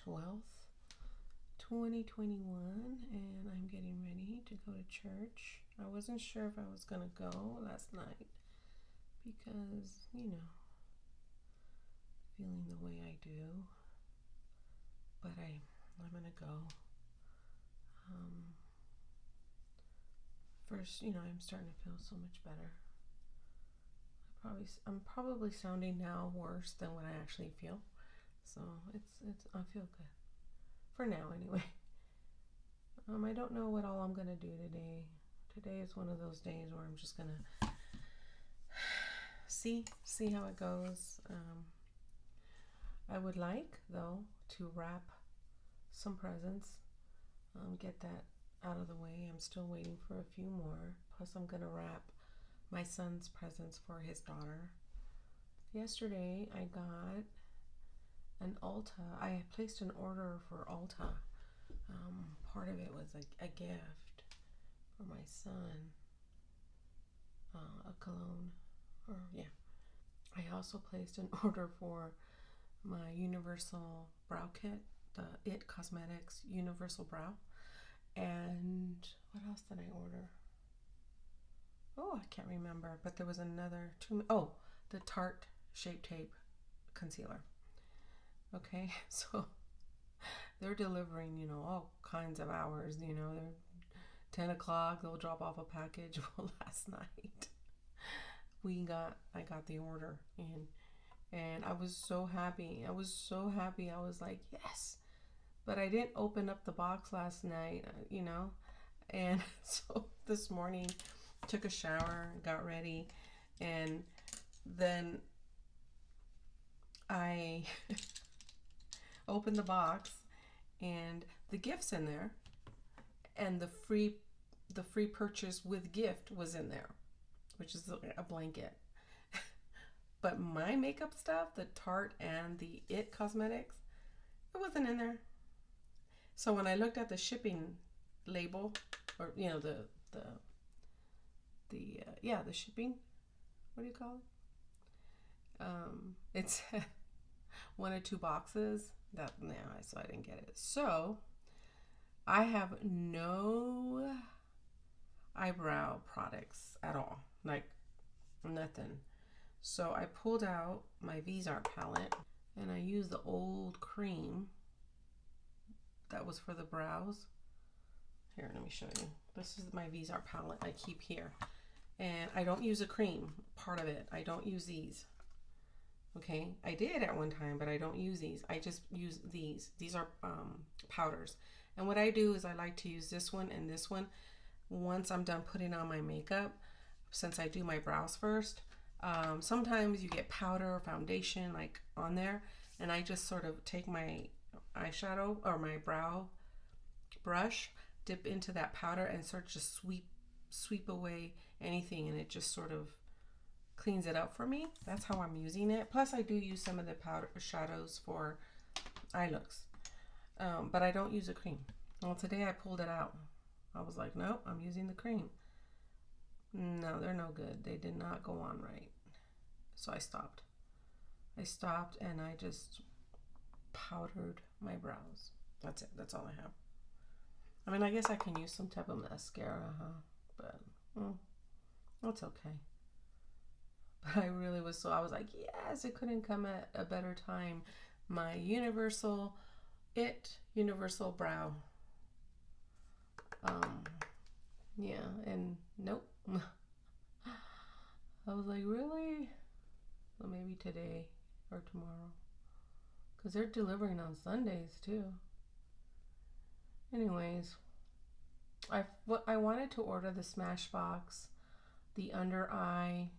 12th, 2021, and I'm getting ready to go to church. I wasn't sure if I was going to go last night because, feeling the way I do, but I'm going to go. First, I'm starting to feel so much better. I'm probably sounding now worse than what I actually feel. So I feel good. For now, anyway. I don't know what all I'm going to do today. Today is one of those days where I'm just going to see how it goes. I would like, though, to wrap some presents. Get that out of the way. I'm still waiting for a few more. Plus, I'm going to wrap my son's presents for his daughter. Yesterday, I got an Ulta. I placed an order for Ulta. Part of it was a gift for my son, a cologne. I also placed an order for my Universal Brow Kit, the IT Cosmetics Universal Brow. And what else did I order? Oh, I can't remember, but there was another the Tarte Shape Tape Concealer. Okay, so they're delivering, all kinds of hours, they're 10 o'clock, they'll drop off a package. Well, last night I got the order in, and I was so happy. I was like, yes, but I didn't open up the box last night, and so this morning took a shower, got ready, and then I opened the box, and the gift's in there, and the free purchase with gift was in there, which is a blanket. But my makeup stuff, the Tarte and the IT Cosmetics, it wasn't in there. So when I looked at the shipping label, or the shipping, what do you call it? It said 1 or 2 boxes. So I didn't get it. So I have no eyebrow products at all, like nothing. So I pulled out my Vizar palette, and I used the old cream that was for the brows. Here, let me show you. This is my Vizar palette I keep here, and I don't use a cream part of it. I don't use these. Okay, I did at one time, but I don't use these. I just use these. These are powders. And what I do is I like to use this one and this one once I'm done putting on my makeup, since I do my brows first. Sometimes you get powder or foundation like on there, and I just sort of take my eyeshadow or my brow brush, dip into that powder, and sort of just sweep away anything, and it just sort of cleans it up for me. That's how I'm using it. Plus I do use some of the powder shadows for eye looks, but I don't use a cream. Well, today I pulled it out. I was like, nope, I'm using the cream. No, they're no good. They did not go on right. So I stopped, and I just powdered my brows. That's it. That's all I have. I mean, I guess I can use some type of mascara, but that's okay. But I really was I was like, yes, it couldn't come at a better time. My Universal Brow. And nope. I was like, really? Well, maybe today or tomorrow, because they're delivering on Sundays too. Anyways, I wanted to order the Smashbox, the under eye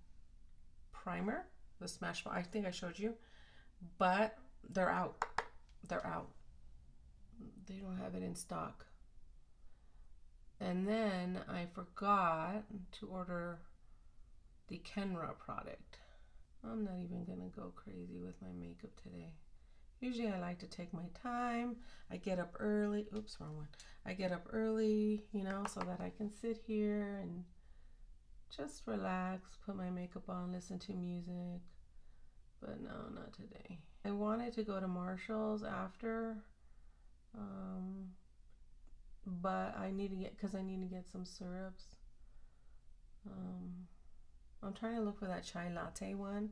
primer, the Smashbox. I think I showed you, but they're out. They don't have it in stock. And then I forgot to order the Kenra product. I'm not even gonna go crazy with my makeup today. Usually I like to take my time. I get up early. Oops, wrong one. I get up early, so that I can sit here and just relax, put my makeup on, listen to music. But no, not today. I wanted to go to Marshall's after Um, but I need to get, because I need to get some syrups. I'm trying to look for that chai latte one.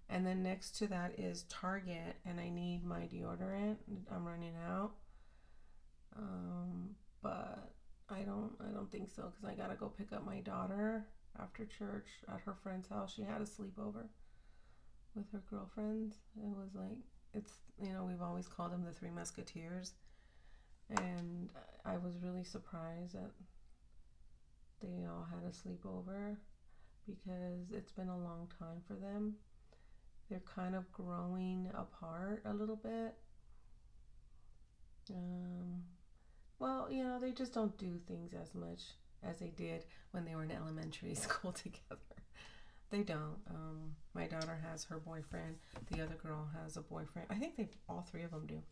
And then next to that is Target, and I need my deodorant. I'm running out. But I don't think so, because I gotta go pick up my daughter after church at her friend's house. She had a sleepover with her girlfriends. It was like, it's, we've always called them the Three Musketeers, and I was really surprised that they all had a sleepover, because it's been a long time for them. They're kind of growing apart a little bit. Well, they just don't do things as much as they did when they were in elementary school together. They don't. My daughter has her boyfriend. The other girl has a boyfriend. I think all three of them do.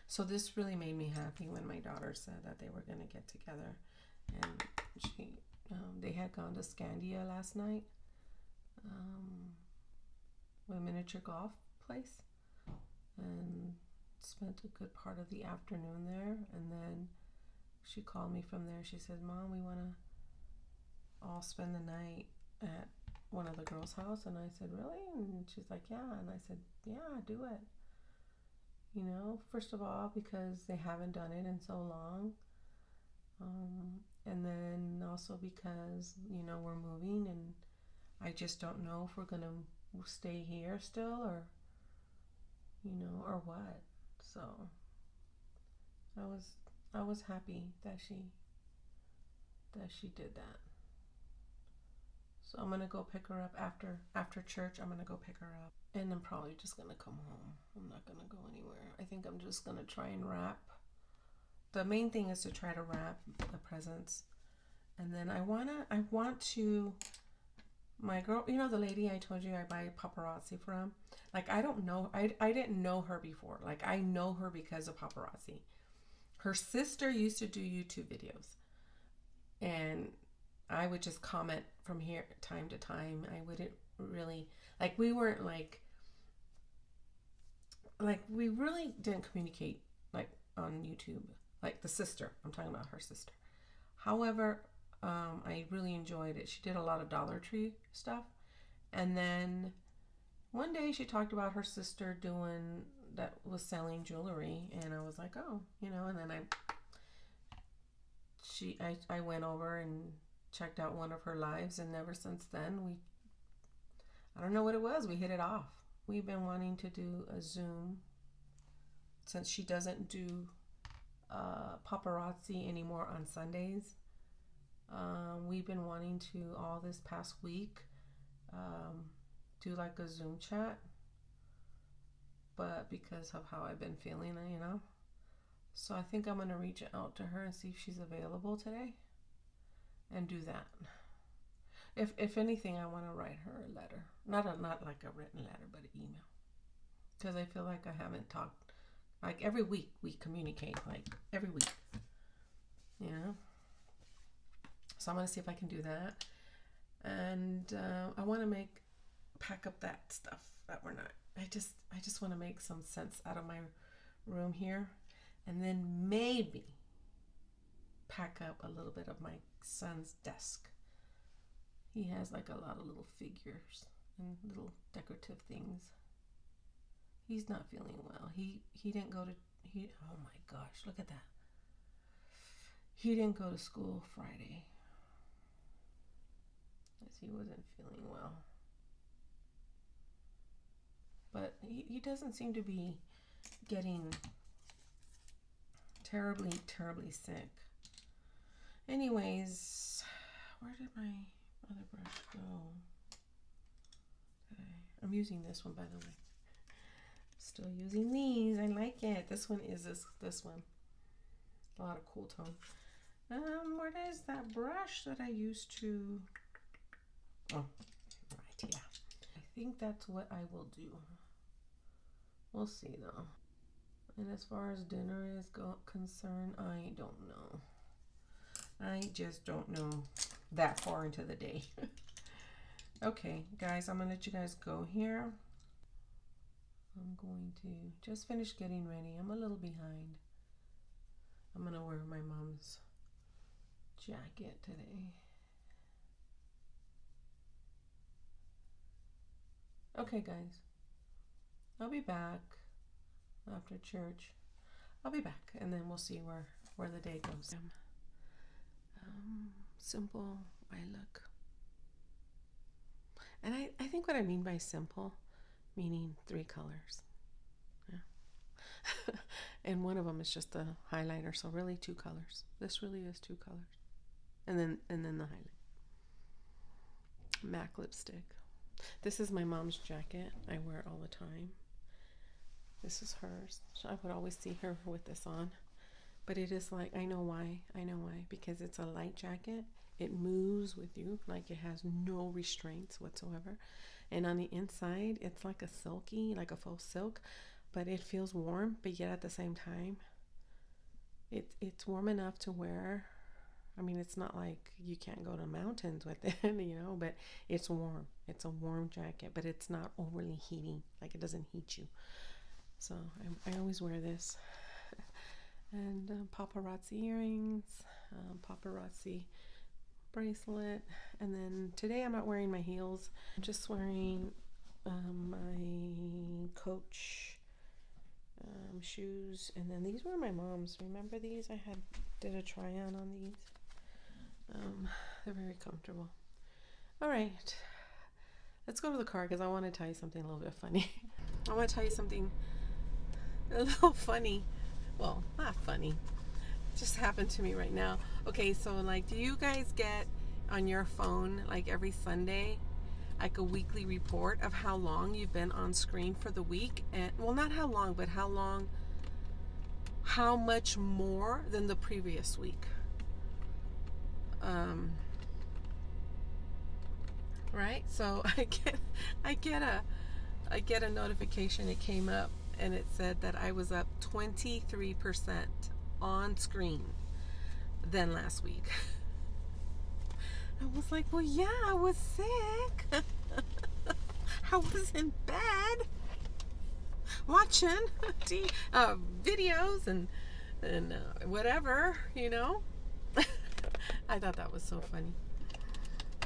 So this really made me happy when my daughter said that they were going to get together. And they had gone to Scandia last night, a miniature golf place, and spent a good part of the afternoon there. And then she called me from there. She said, Mom, we want to all spend the night at one of the girls' house. And I said, really? And she's like, yeah. And I said, yeah, do it. First of all, because they haven't done it in so long. And then also because, we're moving, and I just don't know if we're going to stay here still, or what. So I was happy that she did that. So I'm gonna go pick her up after church. I'm gonna go pick her up, and I'm probably just gonna come home. I'm not gonna go anywhere. I think I'm just gonna try and wrap. The main thing is to try to wrap the presents, and then I want to. My girl, the lady I told you I buy paparazzi from, like, I don't know, I didn't know her before. Like, I know her because of paparazzi. Her sister used to do YouTube videos, and I would just comment from here time to time. I wouldn't really, like, we weren't like we really didn't communicate like on YouTube, like the sister. I'm talking about her sister. However, I really enjoyed it. She did a lot of Dollar Tree stuff. And then one day she talked about her sister that was selling jewelry. And I was like, oh, and then I went over and checked out one of her lives. And ever since then, I don't know what it was. We hit it off. We've been wanting to do a Zoom, since she doesn't do paparazzi anymore on Sundays. We've been wanting to, all this past week, do like a Zoom chat, but because of how I've been feeling, so I think I'm going to reach out to her and see if she's available today and do that. If anything, I want to write her a letter, not like a written letter, but an email, because I feel like I haven't talked, like, every week we communicate, like every week, So I'm going to see if I can do that. And I want to pack up that stuff that we're not. I just want to make some sense out of my room here. And then maybe pack up a little bit of my son's desk. He has like a lot of little figures and little decorative things. He's not feeling well. He didn't go to, oh my gosh, look at that. He didn't go to school Friday, as he wasn't feeling well. But he doesn't seem to be getting terribly, terribly sick. Anyways, where did my other brush go? Okay. I'm using this one, by the way. Still using these. I like it. This one is this one. A lot of cool tone. Where is that brush that I used to? Oh, right, yeah. I think that's what I will do. We'll see though. And as far as dinner is concerned, I don't know. I just don't know that far into the day. Okay, guys, I'm gonna let you guys go here. I'm going to just finish getting ready. I'm a little behind. I'm going to wear my mom's jacket today. Okay, guys. I'll be back after church. I'll be back, and then we'll see where the day goes. Simple I look. And I think what I mean by simple, meaning 3 colors. Yeah. And one of them is just the highlighter, so really 2 colors. This really is 2 colors. And then the highlight. MAC lipstick. This is my mom's jacket. I wear it all the time. This is hers. So I would always see her with this on. But it is like, I know why. Because it's a light jacket. It moves with you. Like it has no restraints whatsoever. And on the inside, it's like a silky, like a faux silk. But it feels warm, but yet at the same time, it's warm enough to wear. I mean, it's not like you can't go to mountains with it, but it's warm. It's a warm jacket, but it's not overly heating. Like it doesn't heat you. So I always wear this. And paparazzi earrings, paparazzi bracelet. And then today I'm not wearing my heels. I'm just wearing my Coach shoes. And then these were my mom's. Remember these? I did a try on these. They're very comfortable. All right, let's go to the car because I want to tell you something a little bit funny. I want to tell you something a little funny. Well, not funny. It just happened to me right now. Okay, so like, do you guys get on your phone like every Sunday like a weekly report of how long you've been on screen for the week? And well, not how long, but how much more than the previous week. Right? So I get a notification. It came up and it said that I was up 23% on screen than last week. I was like, well, yeah, I was sick. I was in bed watching videos and whatever, I thought that was so funny.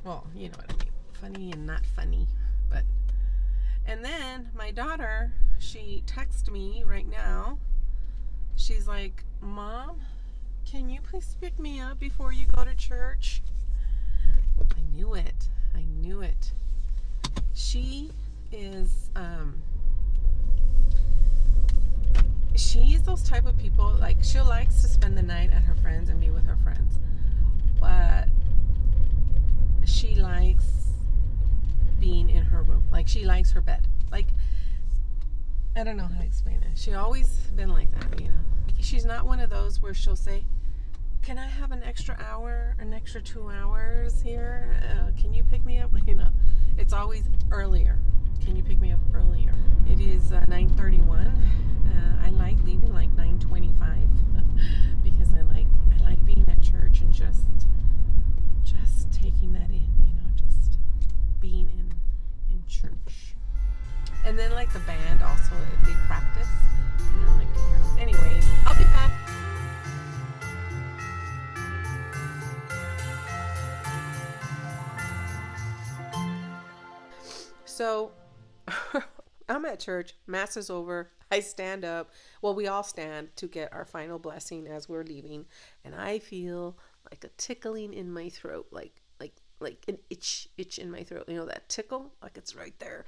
Well, you know what I mean. Funny and not funny. And then my daughter, she texted me right now. She's like, Mom, can you please pick me up before you go to church? I knew it. She is she's those type of people, like she likes to spend the night at her friends and be with her friends. But she likes being in her room. Like she likes her bed. Like, I don't know how to explain it. She's always been like that, She's not one of those where she'll say, can I have an extra hour, an extra 2 hours here? Can you pick me up? It's always earlier. Can you pick me up earlier? It is 9:31. I like leaving like 9:25 because I like being at church and just taking that in, just being in church. And then like the band also, if they practice, and I like to hear them. Anyways, I'll be back. So I'm at church, mass is over, I stand up. Well, we all stand to get our final blessing as we're leaving, and I feel like a tickling in my throat, like an itch in my throat. That tickle, like it's right there,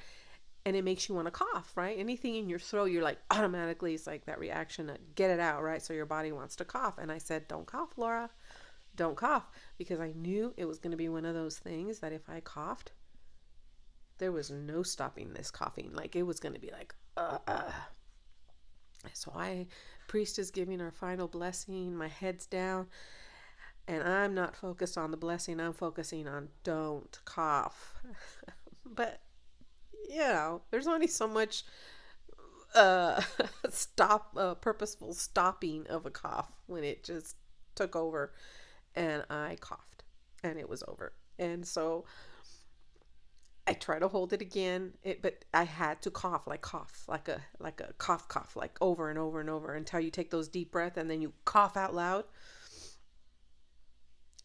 and it makes you want to cough, right? Anything in your throat, you're like automatically, it's like that reaction to get it out, right? So your body wants to cough. And I said, don't cough, Laura, don't cough, because I knew it was going to be one of those things that if I coughed, there was no stopping this coughing. Like it was going to be like, So priest is giving our final blessing. My head's down. And I'm not focused on the blessing. I'm focusing on don't cough. But, there's only so much purposeful stopping of a cough when it just took over. And I coughed. And it was over. And so I try to hold it again, but I had to cough, like a cough, like over and over and over until you take those deep breaths and then you cough out loud.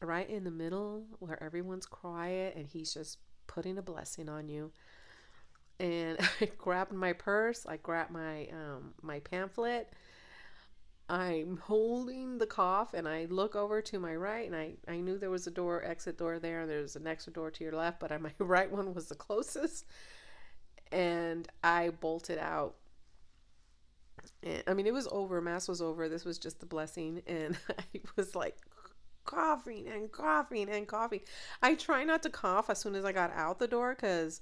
Right in the middle where everyone's quiet and he's just putting a blessing on you. And I grabbed my purse, I grabbed my my pamphlet. I'm holding the cough and I look over to my right, and I knew there was a exit door there, and there's an exit door to your left, but my right one was the closest. And I bolted out. And, I mean, it was over. Mass was over. This was just the blessing. And I was like coughing and coughing and coughing. I try not to cough as soon as I got out the door because,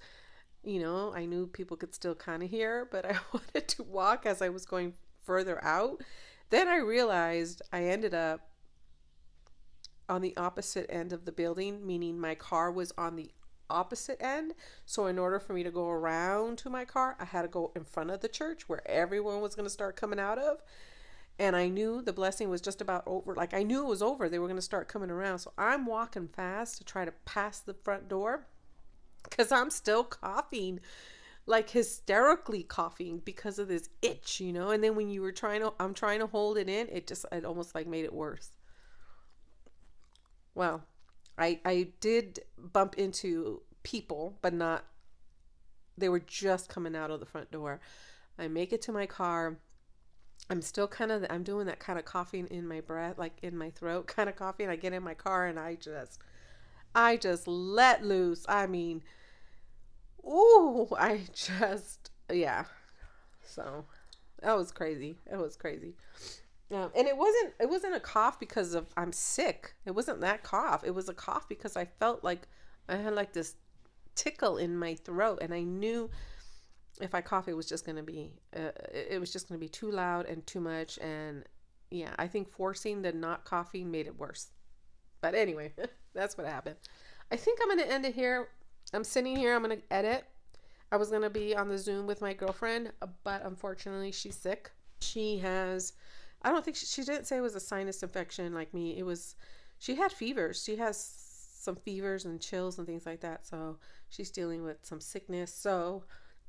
you know, I knew people could still kind of hear, but I wanted to walk as I was going further out. Then I realized I ended up on the opposite end of the building, meaning my car was on the opposite end. So in order for me to go around to my car, I had to go in front of the church where everyone was going to start coming out of. And I knew the blessing was just about over. Like, I knew it was over. They were going to start coming around. So I'm walking fast to try to pass the front door because I'm still coughing, like hysterically coughing because of this itch, you know. And then when I'm trying to hold it in, it almost like made it worse. Well, I did bump into people, but they were just coming out of the front door. I make it to my car. I'm still I'm doing that kind of coughing in my breath, like in my throat kind of coughing. I get in my car and I just let loose. I mean, ooh, yeah. So that was crazy. It was crazy. And it wasn't a cough because of I'm sick. It wasn't that cough. It was a cough because I felt like I had like this tickle in my throat, and I knew if I cough, it was just gonna be too loud and too much. And yeah, I think forcing the not coughing made it worse. But anyway, that's what happened. I think I'm gonna end it here. I'm sitting here. I'm gonna edit. I was gonna be on the Zoom with my girlfriend, but unfortunately, she's sick. I don't think she didn't say it was a sinus infection like me. She had fevers. She has some fevers and chills and things like that. So she's dealing with some sickness. So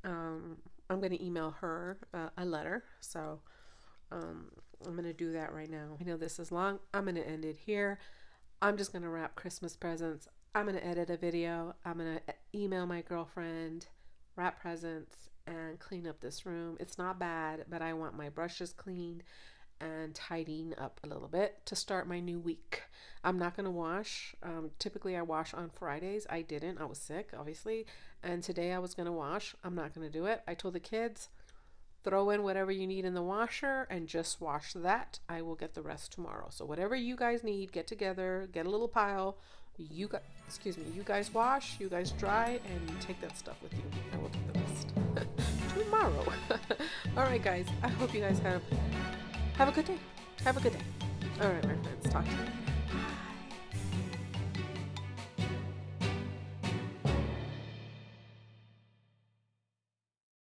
I'm going to email her a letter. So I'm going to do that right now. I know this is long. I'm going to end it here. I'm just going to wrap Christmas presents. I'm going to edit a video. I'm going to email my girlfriend, wrap presents, and clean up this room. It's not bad, but I want my brushes cleaned and tidying up a little bit to start my new week. I'm not going to wash. Typically I wash on Fridays. I didn't. I was sick, obviously. And today I was going to wash. I'm not going to do it. I told the kids, throw in whatever you need in the washer and just wash that. I will get the rest tomorrow. So whatever you guys need, get together, get a little pile. You guys wash, you guys dry, and you take that stuff with you. I will do the rest tomorrow. All right, guys. I hope you guys have a good day. Have a good day. All right, my friends. Talk to you later.